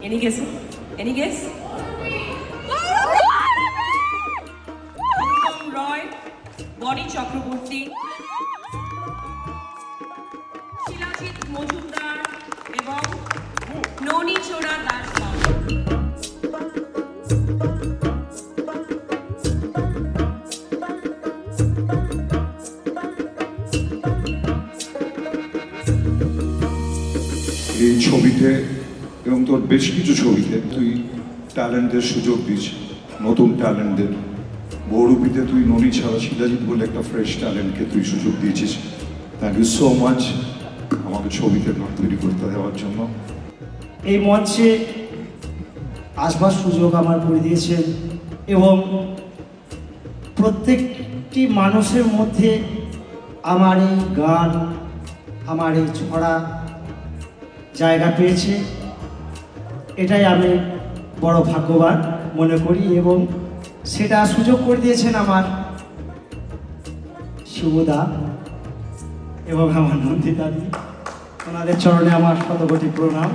Any guesses? Any guess? Roy, Bonnie Chakraborty, Shilajit Mojumdar, এবং ননী চোরা দাস। এই ছবিতে এবং তোর বেশ কিছু ছবিতে তুই ট্যালেন্টের সুযোগ দিস, নতুন ট্যালেন্টের। বহুরূপীতে তুই ননী ছাড়া শিলাজিৎ বলে একটা ফ্রেশ ট্যালেন্টকে তুই সুযোগ দিয়েছিস। থ্যাংক ইউ সো মাচ আমাকে ছবিতে গান তৈরি করতে দেওয়ার জন্য। এই মঞ্চে আসবার সুযোগ আমার করে দিয়েছেন এবং প্রত্যেকটি মানুষের মধ্যে আমার এই গান, আমার এই ছড়া জায়গা পেয়েছে, এটাই আমি বড় ভাগ্যবান মনে করি এবং সেটা সুযোগ করে দিয়েছেন আমার শিবদা এবং আমার নন্দিতাদি। ওনাদের চরণে আমার শতকোটি প্রণাম।